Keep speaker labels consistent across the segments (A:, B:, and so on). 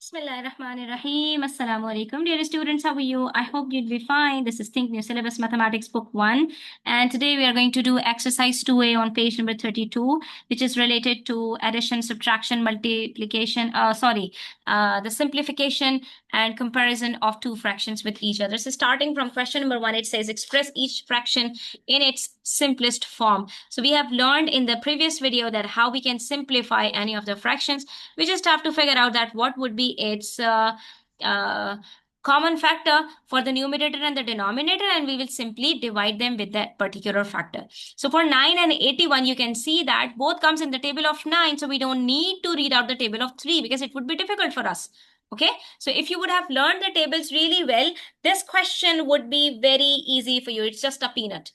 A: Bismillahirrahmanirrahim. Assalamu alaikum. Dear students, how are you? I hope you'll be fine. This is Think New Syllabus Mathematics Book 1. And today we are going to do exercise 2A on page number 32, which is related to addition, subtraction, multiplication, the simplification and comparison of two fractions with each other. So starting from question number 1, it says express each fraction in its simplest form. So we have learned in the previous video that how we can simplify any of the fractions. We just have to figure out that what would be its common factor for the numerator and the denominator, and we will simply divide them with that particular factor. So for 9 and 81, you can see that both comes in the table of 9, so we don't need to read out the table of 3 because it would be difficult for us. Okay, so if you would have learned the tables really well, this question would be very easy for you. It's just a peanut.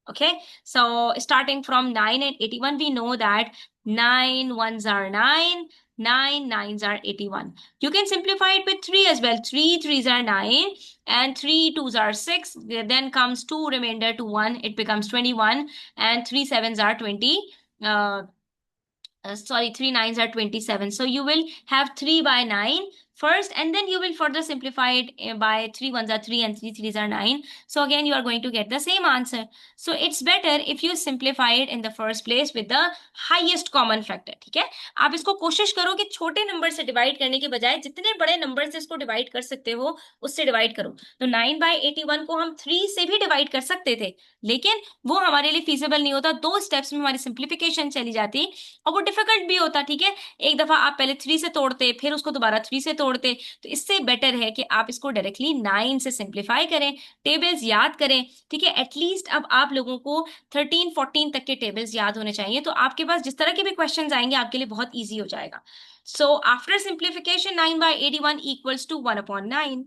A: Okay, so starting from 9 and 81, we know that 9 ones are 9, 9 nines are 81. You can simplify it with 3 as well. 3 threes are 9 and 3 twos are 6. Then comes 2 remainder to 1. It becomes 21 and 3 sevens are 20. 3 nines are 27. So you will have 3 by 9 first, and then you will further simplify it by 3 ones are 3 and 3 threes are 9. So again, you are going to get the same answer. So it's better if you simplify it in the first place with the highest common factor. ठीक है, आप इसको कोशिश करो कि छोटे number से divide करने के बजाय जितने बड़े नंबर से इसको डिवाइड कर सकते हो उससे डिवाइड करो. तो 9/81 को हम 3 से भी डिवाइड कर सकते थे, लेकिन वो हमारे लिए फीजिबल नहीं होता. 2 स्टेप्स में हमारी सिंप्लीफिकेशन चली जाती और वो डिफिकल्ट भी होता. ठीक है, एक दफा आप पहले 3 से तोड़ते, फिर उसको दोबारा 3 से तोड़ते. तो इससे बेटर है कि आप इसको डायरेक्टली 9 से सिंप्लीफाई करें, टेबल्स याद करें. ठीक है, एटलीस्ट अब आप लोगों को 13-14 तक के टेबल्स याद होने चाहिए, तो आपके पास जिस तरह के भी क्वेश्चंस आएंगे आपके लिए बहुत ईजी हो जाएगा. So after simplification 9/81 equals to 1/9.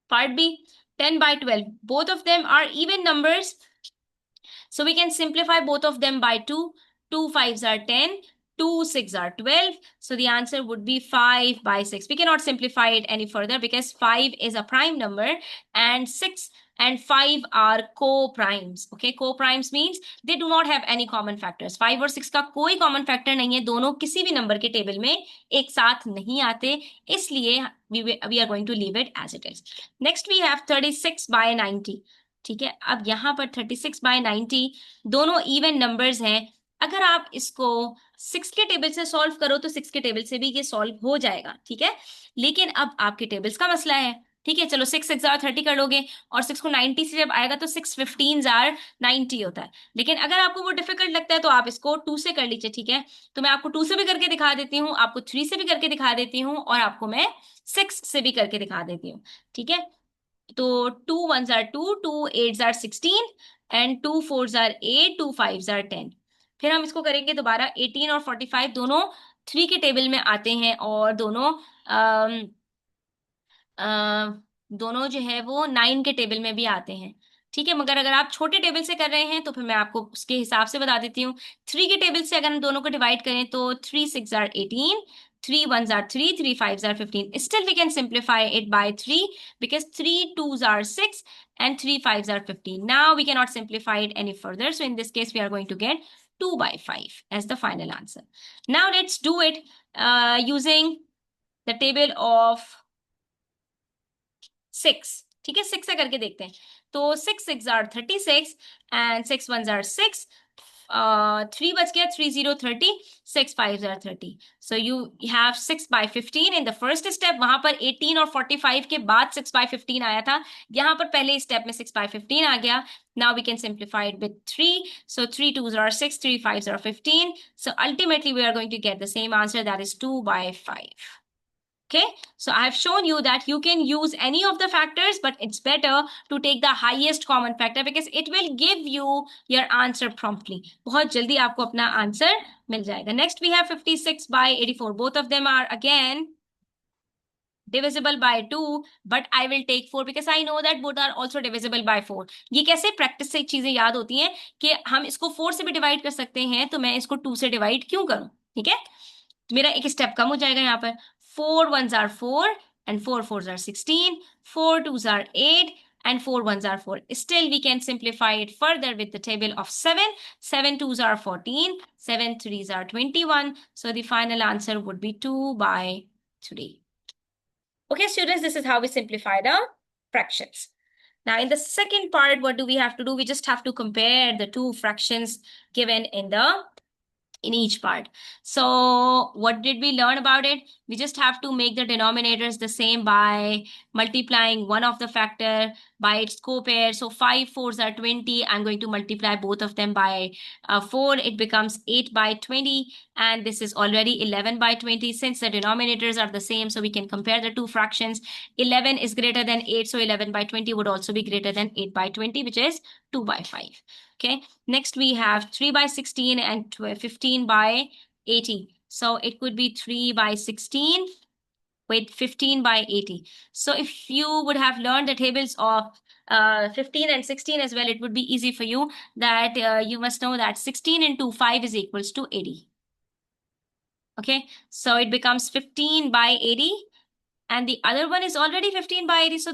A: Part B, 10/12. Both of them are even numbers, so we can simplify both of them by 2. 2 5s are 10. 2 6 are 12. So the answer would be 5/6. We cannot simplify it any further because 5 is a prime number and 6 and 5 are co-primes. Okay, co-primes means they do not have any common factors. 5 और 6 का कोई common factor नहीं है, दोनों किसी भी number के table में एक साथ नहीं आते, इसलिए we are going to leave it as it is. Next we have 36/90. ठीक है, अब यहाँ पर 36/90 दोनों इवन नंबर्स हैं. अगर आप इसको 6 के टेबल से सॉल्व करो तो 6 के टेबल से भी ये सॉल्व हो जाएगा. ठीक है, लेकिन अब आपके टेबल्स का मसला है. ठीक है, चलो 6 6 30 कर लोगे और 6 को 90 से जब आएगा तो 6 15s are 90 होता है. लेकिन अगर आपको वो डिफिकल्ट लगता है तो आप इसको 2 से कर लीजिए. ठीक है, तो मैं आपको 2 से भी करके दिखा देती हूँ, आपको 3 से भी करके दिखा देती हूँ और आपको मैं 6 से भी करके दिखा देती हूँ. ठीक है, तो 2 1s are 2, 2 8s are 16 and 2 4s are 8, 2 5s are 10. फिर हम इसको करेंगे दोबारा. 18 और 45 दोनों 3 के टेबल में आते हैं और दोनों जो है वो 9 के टेबल में भी आते हैं. ठीक है, मगर अगर आप छोटे टेबल से कर रहे हैं तो फिर मैं आपको उसके हिसाब से बता देती हूँ. 3 के टेबल से अगर हम दोनों को डिवाइड करें तो 3 6 are 18, 3 1s are 3, 3 5s are 15. Still we can simplify it by 3 because 3 2s are 6 and 3 5s are 15. Now we cannot simplify it any further. So in this case we are going to get 2/5 as the final answer. Now let's do it using the table of 6. ठीक है, 6 से करके देखते हैं. तो 6 6 are 36 and 6 1s are 6. 3 बच गया, 3 0 30, 6 5s are 30. So you have 6/15 in the first step. वहां पर 18 और 45 के बाद 6/15 आया था, यहाँ पर पहले स्टेप में 6/15 आ गया. Now we can simplify it with 3. So 3 2s are 6, 3 5s are 15. So ultimately we are going to get the same answer, that is 2/5. Okay, so I have shown you that you can use any of the factors, but it's better to take the highest common factor because it will give you your answer promptly. बहुत जल्दी आपको अपना answer मिल जाएगा. Next we have 56/84. Both of them are again divisible by 2, but I will take 4 because I know that both are also divisible by 4. ये कैसे practice से चीजें याद होती हैं कि हम इसको 4 से भी डिवाइड कर सकते हैं, तो मैं इसको 2 से डिवाइड क्यों करूं. ठीक है, तो मेरा एक स्टेप कम हो जाएगा. यहाँ पर 4 1s are 4 and 4 4s are 16, 4 2s are 8 and 4 1s are 4. Still we can simplify it further with the table of 7. 7 2s are 14, 7 3s are 21. So the final answer would be 2/3. 3. Okay, students, this is how we simplify the fractions. Now, in the second part, what do we have to do? We just have to compare the two fractions given in each part. So what did we learn about it? We just have to make the denominators the same by multiplying one of the factor by its co-pair. So 5 4s are 20. I'm going to multiply both of them by 4. It becomes 8 by 20. And this is already 11 by 20. Since the denominators are the same, so we can compare the two fractions. 11 is greater than 8. So 11 by 20 would also be greater than 8 by 20, which is 2 by 5. Okay. Next, we have 3 by 16 and 15 by 80. So it could be 3 by 16 with 15 by 80. So if you would have learned the tables of 15 and 16 as well, it would be easy for you that you must know that 16 into 5 is equals to 80. Okay. So it becomes 15 by 80. And the other one is already 15 by 80. So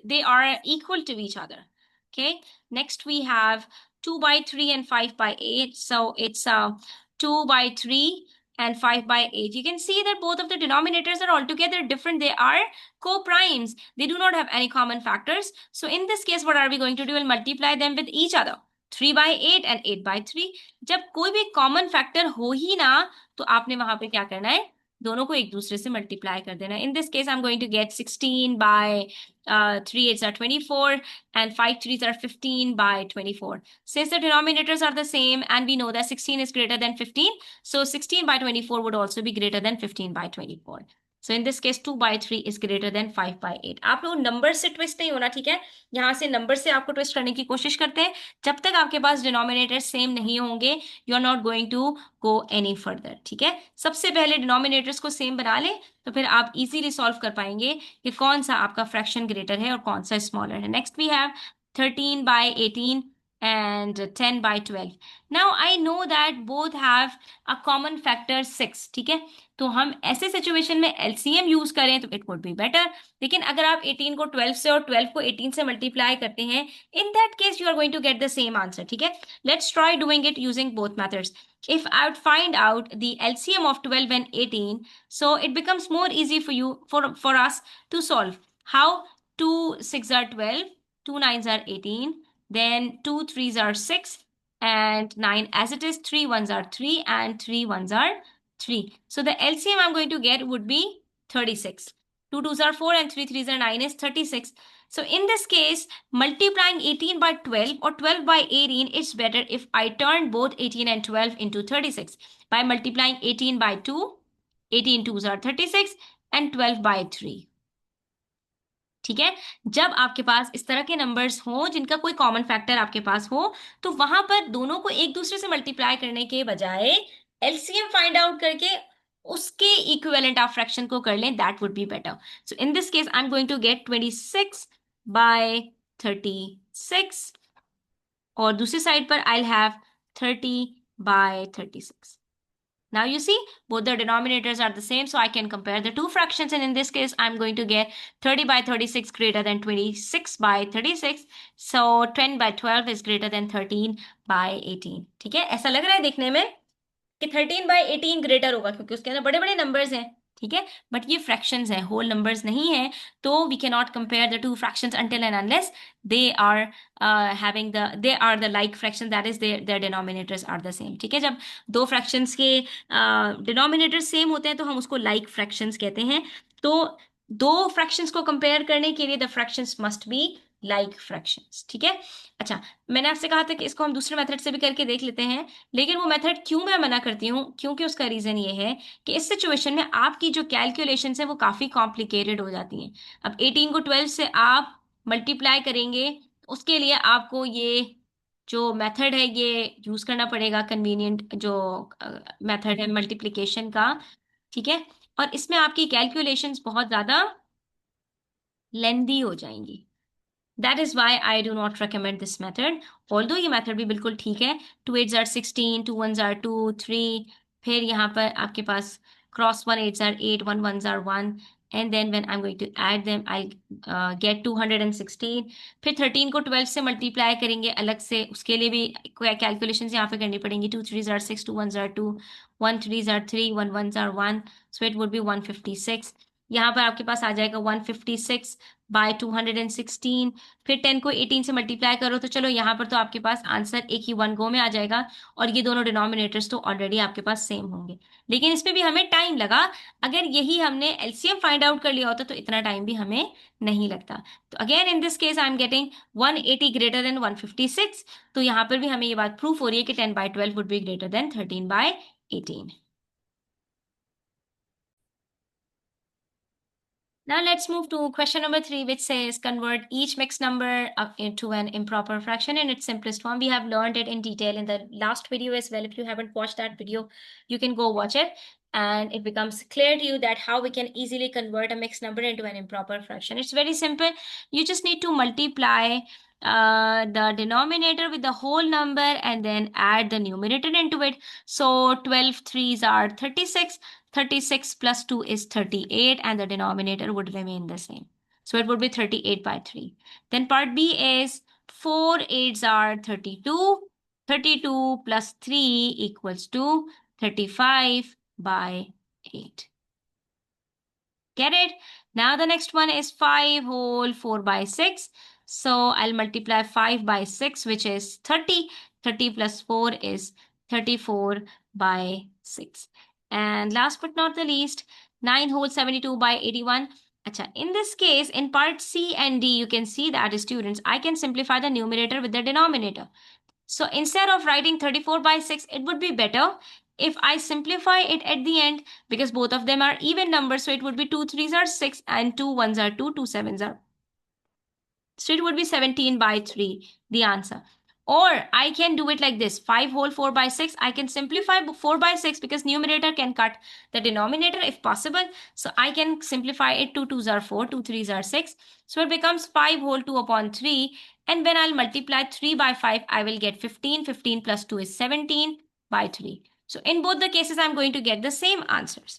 A: they are equal to each other. Okay. Next, we have 2 by 3 and 5 by 8. So it's 2 by 3 and 5 by 8. You can see that both of the denominators are altogether different. They are co-primes. They do not have any common factors. So in this case, what are we going to do? We'll multiply them with each other. 3 by 8 and 8 by 3. जब कोई भी common factor हो ही ना, तो आपने वहां पे क्या करना है? दोनों को एक दूसरे से मल्टीप्लाई कर देना. In this case, I'm going to get 16 by 3 8s are 24 and 5 3s are 15 by 24. Since the denominators are the same and we know that 16 is greater than 15, so 16 by 24 would also be greater than 15 by 24. So in this case, 2 by 3 is greater than 5 by 8. आप लोग number से twist नहीं होना, ठीक है? यहाँ से number से आपको ट्विस्ट करने की कोशिश करते हैं. जब तक आपके पास डिनोमिनेटर सेम नहीं होंगे, you are not going to go any further. ठीक है? सबसे पहले डिनोमिनेटर्स को सेम बना लें, तो फिर आप इजीली सॉल्व कर पाएंगे कि कौन सा आपका फ्रैक्शन ग्रेटर है और कौन सा स्मॉलर है. Next we have 13 by 18 and 10 by 12. Now I know that both have a common factor 6. ठीक है? तो हम ऐसे सिचुएशन में LCM यूज करें तो इट वुड बी बेटर. लेकिन अगर आप 18 को 12 से और 12 को 18 से मल्टीप्लाई करते हैं, in that case you are going to get the same answer. ठीक है? Let's try doing it using both methods. If I would find out the LCM of 12 and 18, so it becomes more easy for you, for us to solve. How? 2 6 are 12, 2 9s are 18, then 2 3s are 6, and 9 as it is, 3 1s are 3, and 3 1s are 3. So the LCM I'm going to get would be 36. 2 2s are 4 and 3 3s are 9 is 36. So in this case, multiplying 18 by 12 or 12 by 18, it's better if I turn both 18 and 12 into 36. By multiplying 18 by 2, 18 2s are 36 and 12 by 3. ठीक है? जब आपके पास इस तरह के numbers हो जिनका कोई कॉमन फैक्टर आपके पास हो, तो वहां पर दोनों को एक दूसरे से मल्टीप्लाई करने के बजाय एलसीएम फाइंड आउट करके उसके इक्विवेलेंट आप फ्रैक्शन को कर लें, that would be better. So in this case I am going to get 26 by 36, और दूसरी साइड पर I have 30 by 36. Now you see, both the denominators are the same, so I can compare the two fractions, and in this case, I'm going to get 30 by 36 greater than 26 by 36. So 10 by 12 is greater than 13 by 18. ठीक है? ऐसा लग रहा है देखने में कि 13 by 18 greater होगा क्योंकि उसके अंदर बड़े बड़े नंबर्स हैं. ठीक है? बट ये फ्रैक्शंस हैं, होल नंबर्स नहीं है, तो we can not compare the two fractions until and unless they are they are the like fraction, that is their denominators are the same. ठीक है? जब दो फ्रैक्शंस के डिनोमिनेटर्स सेम होते हैं तो हम उसको लाइक फ्रैक्शंस कहते हैं. तो दो फ्रैक्शंस को कंपेयर करने के लिए the fractions must be like fractions. ठीक है? अच्छा, मैंने आपसे कहा था कि इसको हम दूसरे मेथड से भी करके देख लेते हैं, लेकिन वो मेथड क्यों मैं मना करती हूँ, क्योंकि उसका रीजन ये है कि इस सिचुएशन में आपकी जो कैलकुलेशंस है वो काफी कॉम्प्लिकेटेड हो जाती हैं. अब 18 को 12 से आप मल्टीप्लाई करेंगे, उसके लिए आपको ये जो मेथड है ये यूज करना पड़ेगा, कन्वीनियंट जो मेथड है मल्टीप्लिकेशन का. ठीक है? और इसमें आपकी कैलकुलेशंस बहुत ज्यादा लेंदी हो जाएंगी. That is why I do not recommend this method. Although ये method भी बिल्कुल ठीक है. 2 8s are 16, 2 1s are 2, 3. फिर यहाँ पर आपके पास cross 1 8s are 8, 1 1s are 1, and then when I'm going to add them, I'll get 216. फिर 13 को 12 से मल्टीप्लाई करेंगे अलग से, उसके लिए भी कैलकुलेशन यहाँ पे करनी पड़ेंगी. 2 3s are 6, 2 1s are 2, 1 3s are 3, 1 1s are 1, so it would be 156. यहाँ पर आपके पास आ जाएगा 156 बाय 216. फिर 10 को 18 से मल्टीप्लाई करो तो चलो यहाँ पर तो आपके पास आंसर एक ही वन गो में आ जाएगा, और ये दोनों डिनोमिनेटर्स तो ऑलरेडी आपके पास सेम होंगे. लेकिन इसमें भी हमें टाइम लगा. अगर यही हमने एलसीएम फाइंड आउट कर लिया होता तो इतना टाइम भी हमें नहीं लगता. तो again in this case I am getting 180 greater than 156. तो यहाँ पर भी हमें ये बात प्रूफ हो रही है कि 10/12 would be greater than 13/18. Now let's move to question number 3, which says convert each mixed number up into an improper fraction in its simplest form. We have learned it in detail in the last video as well. If you haven't watched that video, you can go watch it, and it becomes clear to you that how we can easily convert a mixed number into an improper fraction. It's very simple. You just need to multiply the denominator with the whole number and then add the numerator into it. So 12 3s are 36. 36 plus 2 is 38, and the denominator would remain the same. So it would be 38/3. Then part B is 4 8s are 32. 32 plus 3 equals to 35/8. Get it? Now the next one is 5 whole 4/6. So I'll multiply 5/6, which is 30. 30 plus 4 is 34/6. And last but not the least, 9 whole 72/81. Acha, in this case, in part C and D, you can see that, students, I can simplify the numerator with the denominator. So instead of writing 34/6, it would be better if I simplify it at the end, because both of them are even numbers. So it would be 2 3s are 6 and 2 1s are 2, 2 7s are. So it would be 17/3, the answer. Or I can do it like this, 5 whole 4/6. I can simplify 4/6 because numerator can cut the denominator if possible. So I can simplify it. 2 2s are 4, 2 3s are 6. So it becomes 5 whole 2/3. And when I'll multiply 3/5, I will get 15. 15 plus 2 is 17/3. So in both the cases, I'm going to get the same answers.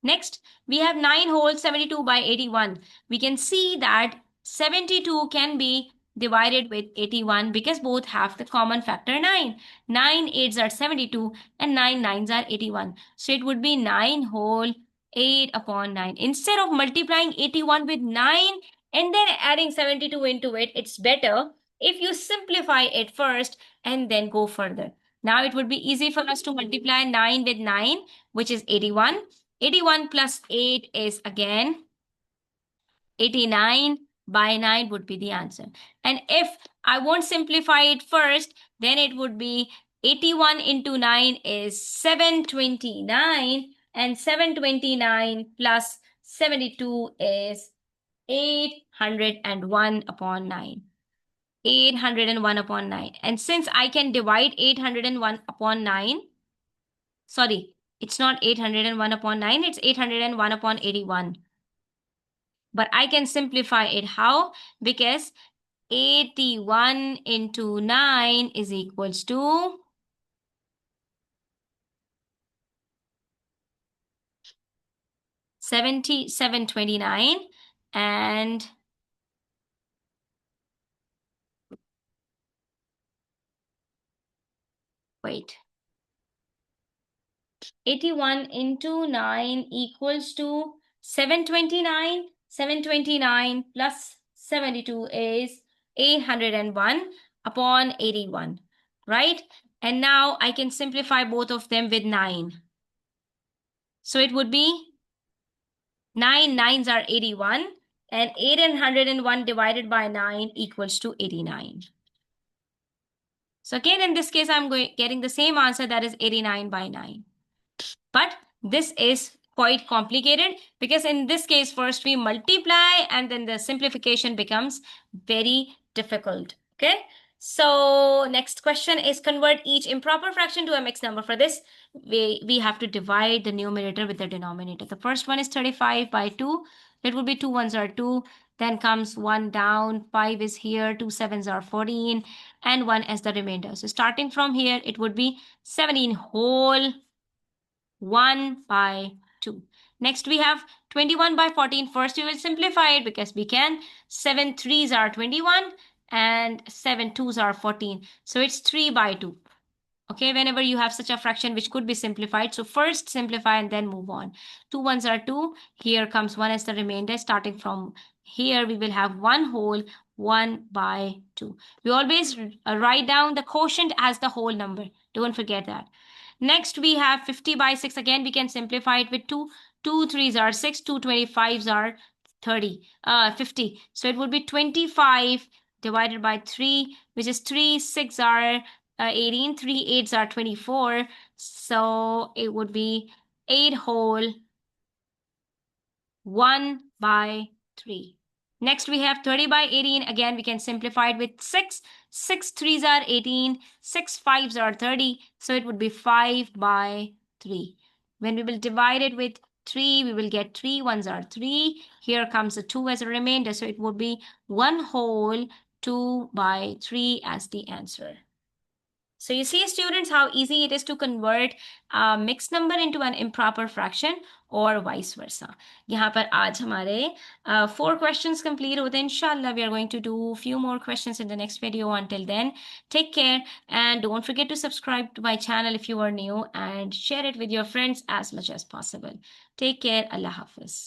A: Next, we have 9 whole 72/81. We can see that 72 can be divided with 81 because both have the common factor 9. 9 8s are 72 and 9 9s are 81. So it would be 9 whole 8/9. Instead of multiplying 81 with 9 and then adding 72 into it, it's better if you simplify it first and then go further. Now it would be easy for us to multiply 9 with 9, which is 81. 81 plus 8 is again 89/9 would be the answer. And if I won't simplify it first, then it would be 81 into 9 is 729, and 729 plus 72 is 801/9. 801/9. And since I can divide 801/9, sorry, it's not 801/9, it's 801/81. But I can simplify it how? Because 81 into 9 is equals to 729, and wait, 81 into 9 equals to 729. 729 plus 72 is 801/81, right? And now I can simplify both of them with 9. So it would be 9 9s are 81, and 801 divided by 9 equals to 89. So again, in this case, I'm getting the same answer, that is 89/9. But this is quite complicated because in this case, first we multiply and then the simplification becomes very difficult. Okay. So next question is convert each improper fraction to a mixed number. For this, we have to divide the numerator with the denominator. The first one is 35/2. It will be 2 1s are 2. Then comes 1 down, 5 is here, 2 7s are 14, and 1 as the remainder. So starting from here, it would be 17 whole 1/5. 2. Next, we have 21 by 14. First, we will simplify it because we can. 7 3s are 21 and 7 2s are 14. So it's 3 by 2. Okay, whenever you have such a fraction which could be simplified, so first simplify and then move on. 2 ones are 2. Here comes 1 as the remainder. Starting from here, we will have 1 whole 1 by 2. We always write down the quotient as the whole number. Don't forget that. Next, we have 50 by 6. Again, we can simplify it with 2. 2 3s are 6. 2 25s are 50. So it would be 25 divided by 3, which is 3 6 are 18, 3 8s are 24. So it would be 8 whole 1 by 3. Next, we have 30 by 18. Again, we can simplify it with 6. 6 3s are 18. 6 5s are 30. So it would be 5 by 3. When we will divide it with 3, we will get 3 ones are 3. Here comes a 2 as a remainder. So it would be 1 whole 2 by 3 as the answer. So you see, students, how easy it is to convert a mixed number into an improper fraction or vice versa. यहाँ पर आज हमारे 4 questions complete होते हैं. Inshallah, we are going to do a few more questions in the next video. Until then, take care and don't forget to subscribe to my channel if you are new and share it with your friends as much as possible. Take care. Allah Hafiz.